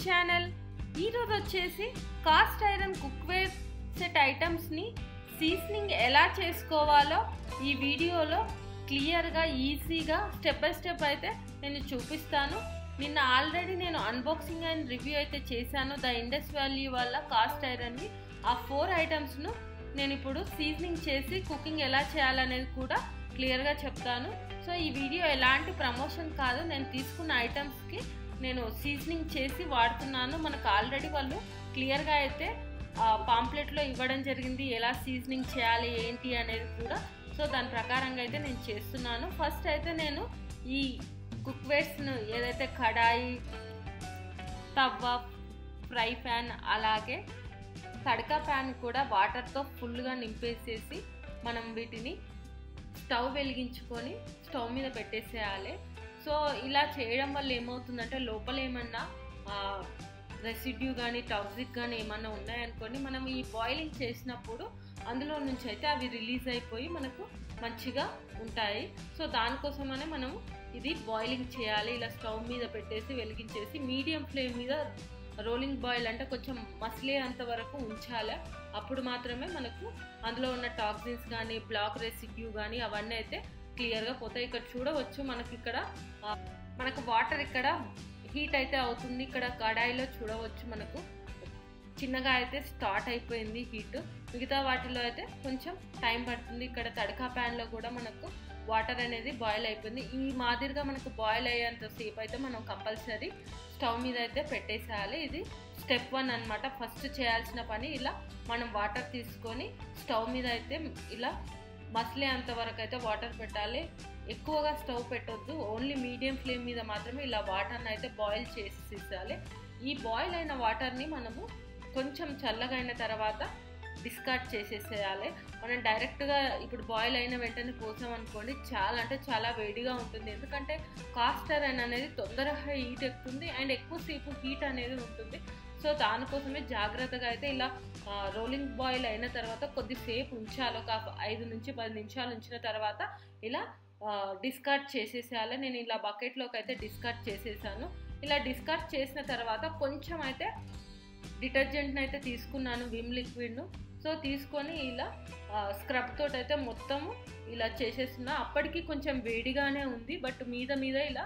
Channel. ఈరోజు వచ్చేసి cast iron cookware set ఐటమ్స్ని సీజనింగ్ ఎలా చేసుకోవాలో ఈ వీడియోలో క్లియర్గా ఈజీగా స్టెప్ బై స్టెప్ అయితే నేను చూపిస్తాను. నిన్న ఆల్రెడీ నేను అన్బాక్సింగ్ అండ్ రివ్యూ అయితే చేశాను ద ఇండస్ వ్యాలీ వాళ్ళ కాస్ట్ ఐరన్వి. ఆ 4 ఐటమ్స్ను నేను ఇప్పుడు సీజనింగ్ చేసి కుకింగ్ ఎలా చేయాలనేది కూడా క్లియర్గా చెప్తాను. సో ఈ వీడియో ఎలాంటి ప్రమోషన్ కాదు, నేను తీసుకున్న ఐటమ్స్కి నేను సీజనింగ్ చేసి వాడుతున్నాను. మనకు ఆల్రెడీ వాళ్ళు క్లియర్గా అయితే పాంప్లెట్లో ఇవ్వడం జరిగింది ఎలా సీజనింగ్ చేయాలి ఏంటి అనేది కూడా. సో దాని ప్రకారంగా అయితే నేను చేస్తున్నాను. ఫస్ట్ అయితే నేను ఈ కుక్వేర్స్ను ఏదైతే కడాయి, తవ్వ, ఫ్రై ప్యాన్ అలాగే తడకా ప్యాన్ కూడా వాటర్తో ఫుల్గా నింపేసేసి మనం వీటిని స్టవ్ వెలిగించుకొని స్టవ్ మీద పెట్టేసేయాలి. సో ఇలా చేయడం వల్ల ఏమవుతుందంటే లోపల ఏమన్నా రెసిడ్యూ కానీ టాక్సిక్ కానీ ఏమన్నా ఉన్నాయనుకోండి, మనం ఈ బాయిలింగ్ చేసినప్పుడు అందులో నుంచి అయితే అవి రిలీజ్ అయిపోయి మనకు మంచిగా ఉంటాయి. సో దానికోసమనే మనము ఇది బాయిలింగ్ చేయాలి. ఇలా స్టవ్ మీద పెట్టేసి వెలిగించేసి మీడియం ఫ్లేమ్ మీద రోలింగ్ బాయిల్ అంటే కొంచెం మసిలే అంత వరకు ఉంచాలి. అప్పుడు మాత్రమే మనకు అందులో ఉన్న టాక్సిన్స్ కానీ బ్లాక్ రెసిడ్యూ కానీ అవన్నీ అయితే క్లియర్గా పోతాయి. ఇక్కడ చూడవచ్చు మనకు వాటర్ ఇక్కడ హీట్ అయితే అవుతుంది. ఇక్కడ కడాయిలో చూడవచ్చు మనకు చిన్నగా అయితే స్టార్ట్ అయిపోయింది హీట్. మిగతా వాటిలో అయితే కొంచెం టైం పడుతుంది. ఇక్కడ తడకా ప్యాన్లో కూడా మనకు వాటర్ అనేది బాయిల్ అయిపోయింది. ఈ మాదిరిగా మనకు బాయిల్ అయ్యేంత సేపు అయితే మనం కంపల్సరీ స్టవ్ మీద అయితే పెట్టేసేయాలి. ఇది స్టెప్ 1 అనమాట. ఫస్ట్ చేయాల్సిన పని ఇలా మనం వాటర్ తీసుకొని స్టవ్ మీద అయితే ఇలా మసిలే అంతవరకు అయితే వాటర్ పెట్టాలి. ఎక్కువగా స్టవ్ పెట్టొద్దు, ఓన్లీ మీడియం ఫ్లేమ్ మీద మాత్రమే ఇలా వాటర్ని అయితే బాయిల్ చేసేసేయాలి. ఈ బాయిల్ అయిన వాటర్ని మనము కొంచెం చల్లగా అయిన తర్వాత డిస్కార్డ్ చేసేసేయాలి. మనం డైరెక్ట్గా ఇప్పుడు బాయిల్ అయిన వెంటనే పోసామనుకోండి చాలా అంటే చాలా వేడిగా ఉంటుంది. ఎందుకంటే కాస్ట్ ఐరన్ అనేది తొందరగా హీట్ ఎక్కుతుంది అండ్ ఎక్కువసేపు హీట్ అనేది ఉంటుంది. సో దానికోసమే జాగ్రత్తగా అయితే ఇలా రోలింగ్ బాయిల్ అయిన తర్వాత కొద్దిసేపు ఉంచాలి. ఒక 5 నుంచి 10 నిమిషాలు ఉంచిన తర్వాత ఇలా డిస్కార్డ్ చేసేసేయాలి. నేను ఇలా బకెట్లోకి అయితే డిస్కార్డ్ చేసేసాను. ఇలా డిస్కార్డ్ చేసిన తర్వాత కొంచెం అయితే డిటర్జెంట్ని అయితే తీసుకున్నాను, విమ్ లిక్విడ్ను. సో తీసుకొని ఇలా స్క్రబ్ తోటి అయితే మొత్తము ఇలా చేసేస్తున్నా. అప్పటికి కొంచెం వేడిగానే ఉంది, బట్ మీద ఇలా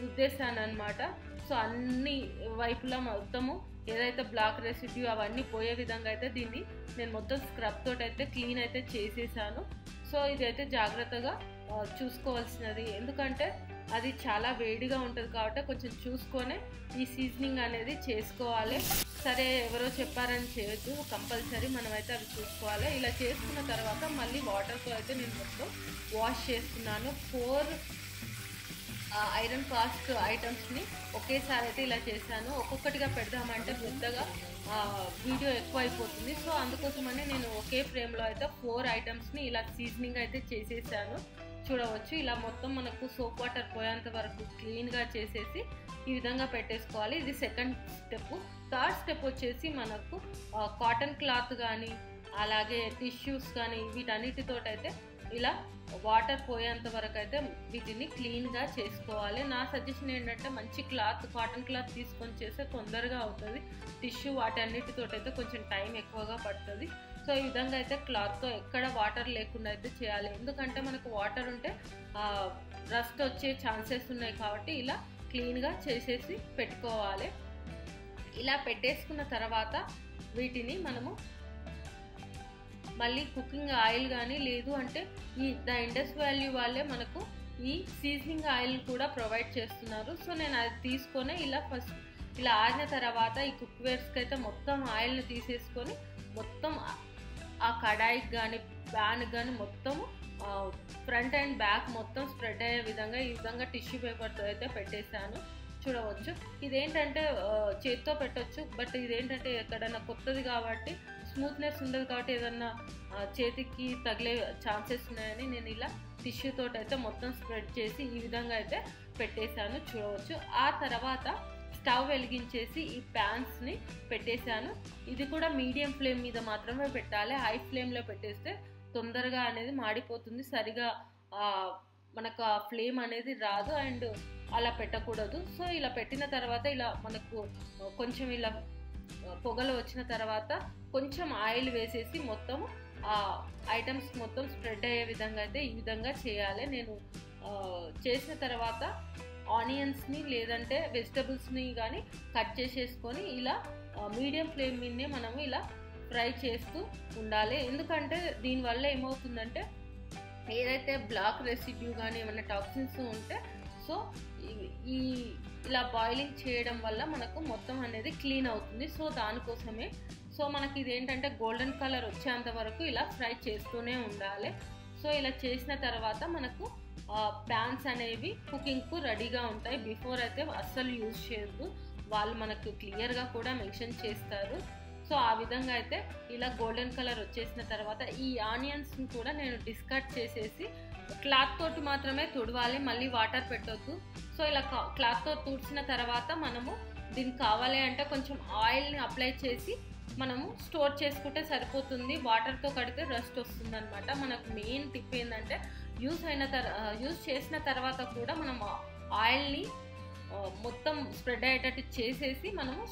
రుద్దేశాను అనమాట. సో అన్ని వైపులా మొత్తము ఏదైతే బ్లాక్ రెసిడ్యూ అవన్నీ పోయే విధంగా అయితే దీన్ని నేను మొత్తం స్క్రబ్ తోటి అయితే క్లీన్ అయితే చేసేసాను. సో ఇదైతే జాగ్రత్తగా చూసుకోవాల్సినది, ఎందుకంటే అది చాలా వేడిగా ఉంటుంది కాబట్టి కొంచెం చూసుకొని ఈ సీజనింగ్ అనేది చేసుకోవాలి. సరే ఎవరో చెప్పారని చేయొద్దు, కంపల్సరీ మనమైతే అవి చూసుకోవాలి. ఇలా చేసుకున్న తర్వాత మళ్ళీ వాటర్తో అయితే నేను మొత్తం వాష్ చేస్తున్నాను. 4 ఐరన్ కాస్ట్ ఐటమ్స్ని ఒకేసారి అయితే ఇలా చేశాను. ఒక్కొక్కటిగా పెడదామంటే పెద్దగా వీడియో ఎక్కువ అయిపోతుంది. సో అందుకోసమని నేను ఒకే ఫ్రేమ్లో అయితే 4 ఐటమ్స్ని ఇలా సీజనింగ్ అయితే చేసేసాను. చూడవచ్చు ఇలా మొత్తం మనకు సోప్ వాటర్ పోయేంత వరకు క్లీన్గా చేసేసి ఈ విధంగా పెట్టేసుకోవాలి. ఇది సెకండ్ స్టెప్. థర్డ్ స్టెప్ వచ్చేసి మనకు కాటన్ క్లాత్ కానీ అలాగే టిష్యూస్ కానీ వీటన్నిటితోటైతే ఇలా వాటర్ పోయేంత వరకు అయితే వీటిని క్లీన్గా చేసుకోవాలి. నా సజెషన్ ఏంటంటే మంచి క్లాత్, కాటన్ క్లాత్ తీసుకొని చేస్తే తొందరగా అవుతుంది. టిష్యూ వాటన్నిటితోటైతే కొంచెం టైం ఎక్కువగా పడుతుంది. సో ఈ విధంగా అయితే క్లాత్తో ఎక్కడ వాటర్ లేకుండా అయితే చేయాలి. ఎందుకంటే మనకు వాటర్ ఉంటే రస్ట్ వచ్చే ఛాన్సెస్ ఉన్నాయి కాబట్టి ఇలా క్లీన్గా చేసేసి పెట్టుకోవాలి. ఇలా పెట్టేసుకున్న తర్వాత వీటిని మనము మళ్ళీ కుకింగ్ ఆయిల్ కానీ లేదు అంటే ఈ ద ఇండస్ వ్యాలీ వాళ్ళే మనకు ఈ సీజనింగ్ ఆయిల్ కూడా ప్రొవైడ్ చేస్తున్నారు. సో నేను అది తీసుకొని ఇలా ఫస్ట్ ఇలా ఆరిన తర్వాత ఈ కుక్వేర్స్కి అయితే మొత్తం ఆయిల్ని తీసేసుకొని మొత్తం ఆ కడాయికి కానీ ప్యాన్కి కానీ మొత్తము ఫ్రంట్ అండ్ బ్యాక్ మొత్తం స్ప్రెడ్ అయ్యే విధంగా ఈ విధంగా టిష్యూ పేపర్తో అయితే పెట్టేశాను. చూడవచ్చు ఇదేంటంటే చేతితో పెట్టవచ్చు, బట్ ఇదేంటంటే ఎక్కడన్నా కొత్తది కాబట్టి స్మూత్నెస్ ఉండదు కాబట్టి ఏదన్నా చేతికి తగిలే ఛాన్సెస్ ఉన్నాయని నేను ఇలా టిష్యూ తోటి అయితే మొత్తం స్ప్రెడ్ చేసి ఈ విధంగా అయితే పెట్టేశాను. చూడవచ్చు ఆ తర్వాత స్టవ్ వెలిగించేసి ఈ ప్యాన్స్ని పెట్టేశాను. ఇది కూడా మీడియం ఫ్లేమ్ మీద మాత్రమే పెట్టాలి. హై ఫ్లేమ్లో పెట్టేస్తే తొందరగా అనేది మాడిపోతుంది, సరిగా మనకు ఆ ఫ్లేమ్ అనేది రాదు అండ్ అలా పెట్టకూడదు. సో ఇలా పెట్టిన తర్వాత ఇలా మనకు కొంచెం ఇలా పొగలు వచ్చిన తర్వాత కొంచెం ఆయిల్ వేసేసి మొత్తం ఆ ఐటమ్స్ మొత్తం స్ప్రెడ్ అయ్యే విధంగా అయితే ఈ విధంగా చేయాలి. నేను చేసిన తర్వాత ఆనియన్స్ని లేదంటే వెజిటబుల్స్ని కానీ కట్ చేసేసుకొని ఇలా మీడియం ఫ్లేమ్ మీదనే మనము ఇలా ఫ్రై చేస్తూ ఉండాలి. ఎందుకంటే దీనివల్ల ఏమవుతుందంటే ఏదైతే బ్లాక్ రెసిడ్యూ కానీ ఏమైనా టాక్సిన్స్ ఉంటే సో ఈ ఇలా బాయిలింగ్ చేయడం వల్ల మనకు మొత్తం అనేది క్లీన్ అవుతుంది. సో దానికోసమే సో మనకి ఇదేంటంటే గోల్డెన్ కలర్ వచ్చేంత వరకు ఇలా ఫ్రై చేస్తూనే ఉండాలి. సో ఇలా చేసిన తర్వాత మనకు ప్యాన్స్ అనేవి కుకింగ్కు రెడీగా ఉంటాయి. బిఫోర్ అయితే అస్సలు యూజ్ చేయొద్దు, వాళ్ళు మనకు క్లియర్గా కూడా మెన్షన్ చేస్తారు. సో ఆ విధంగా అయితే ఇలా గోల్డెన్ కలర్ వచ్చేసిన తర్వాత ఈ ఆనియన్స్ని కూడా నేను డిస్కట్ చేసేసి క్లాత్ తోటి మాత్రమే తుడవాలి, మళ్ళీ వాటర్ పెట్టొద్దు. సో ఇలా క్లాత్తో తుడిచిన తర్వాత మనము దీనికి కావాలి అంటే కొంచెం ఆయిల్ని అప్లై చేసి మనము స్టోర్ చేసుకుంటే సరిపోతుంది. వాటర్తో కడితే రస్ట్ వస్తుంది అనమాట. మనకు మెయిన్ టిప్ ఏంటంటే యూజ్ చేసిన తర్వాత కూడా మనం ఆయిల్ని మొత్తం స్ప్రెడ్ అయ్యేటట్టు చేసేసి మనము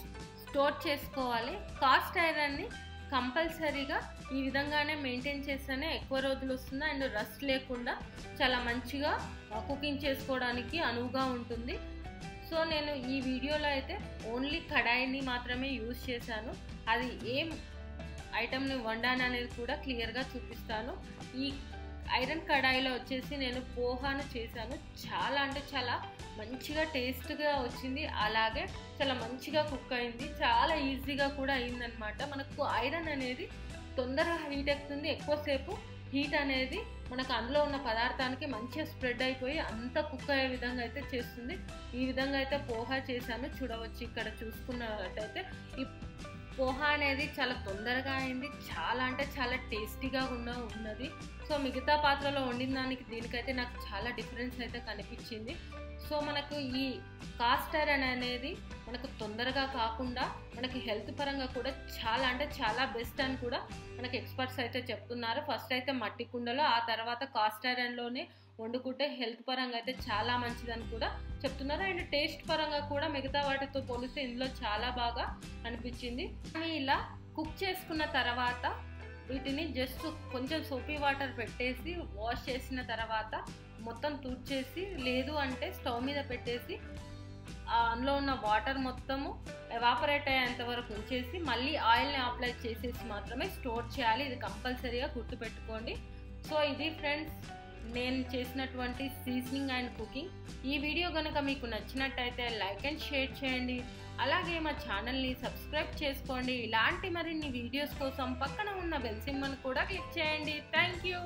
స్టోర్ చేసుకోవాలి. కాస్ట్ ఐరన్ని కంపల్సరీగా ఈ విధంగానే మెయింటైన్ చేస్తేనే ఎక్కువ రోజులు వస్తుంది అండ్ రస్ట్ లేకుండా చాలా మంచిగా కుకింగ్ చేసుకోవడానికి అనువుగా ఉంటుంది. సో నేను ఈ వీడియోలో అయితే ఓన్లీ కడాయిని మాత్రమే యూజ్ చేశాను. అది ఏం ఐటమ్ని వండాను అనేది కూడా క్లియర్గా చూపిస్తాను. ఈ ఐరన్ కడాయిలో వచ్చేసి నేను పోహాను చేశాను. చాలా అంటే చాలా మంచిగా టేస్ట్గా వచ్చింది, అలాగే చాలా మంచిగా కుక్ అయింది, చాలా ఈజీగా కూడా అయిందనమాట. మనకు ఐరన్ అనేది తొందరగా హీట్ ఎక్కుతుంది, ఎక్కువసేపు హీట్ అనేది మనకు అందులో ఉన్న పదార్థానికి మంచిగా స్ప్రెడ్ అయిపోయి అంత కుక్ అయ్యే విధంగా అయితే చేస్తుంది. ఈ విధంగా అయితే పోహా చేశాను. చూడవచ్చు ఇక్కడ చూసుకున్నట్టయితే ఈ పోహా అనేది చాలా తొందరగా అయింది, చాలా అంటే చాలా టేస్టీగా ఉన్నది. సో మిగతా పాత్రలో వండిన దానికి దీనికైతే నాకు చాలా డిఫరెన్స్ అయితే కనిపించింది. సో మనకు ఈ కాస్ట్ ఐరన్ అనేది మనకు తొందరగా కాకుండా మనకి హెల్త్ పరంగా కూడా చాలా అంటే చాలా బెస్ట్ అని కూడా మనకి ఎక్స్పర్ట్స్ అయితే చెప్తున్నారు. ఫస్ట్ అయితే మట్టి కుండలో, ఆ తర్వాత కాస్ట్ ఐరన్లోనే వండుకుంటే హెల్త్ పరంగా అయితే చాలా మంచిదని కూడా చెప్తున్నారు. అండ్ టేస్ట్ పరంగా కూడా మిగతా వాటితో పోలిస్తే ఇందులో చాలా బాగా అనిపించింది. ఇలా కుక్ చేసుకున్న తర్వాత వీటిని జస్ట్ కొంచెం సోపీ వాటర్ పెట్టేసి వాష్ చేసిన తర్వాత మొత్తం తుడిచేసి, లేదు అంటే స్టవ్ మీద పెట్టేసి అందులో ఉన్న వాటర్ మొత్తము ఎవాపరేట్ అయ్యేంత వరకు ఉంచేసి మళ్ళీ ఆయిల్ని అప్లై చేసేసి మాత్రమే స్టోర్ చేయాలి. ఇది కంపల్సరీగా గుర్తుపెట్టుకోండి. సో ఇది ఫ్రెండ్స్ నేను చేసినటువంటి సీజనింగ్ అండ్ కుకింగ్. ఈ వీడియో కనుక మీకు నచ్చినట్టయితే లైక్ అండ్ షేర్ చేయండి, అలాగే మా ఛానల్ని సబ్స్క్రైబ్ చేసుకోండి. ఇలాంటి మరిన్ని వీడియోస్ కోసం పక్కన ఉన్న బెల్ సింబల్ని కూడా క్లిక్ చేయండి. Thank you.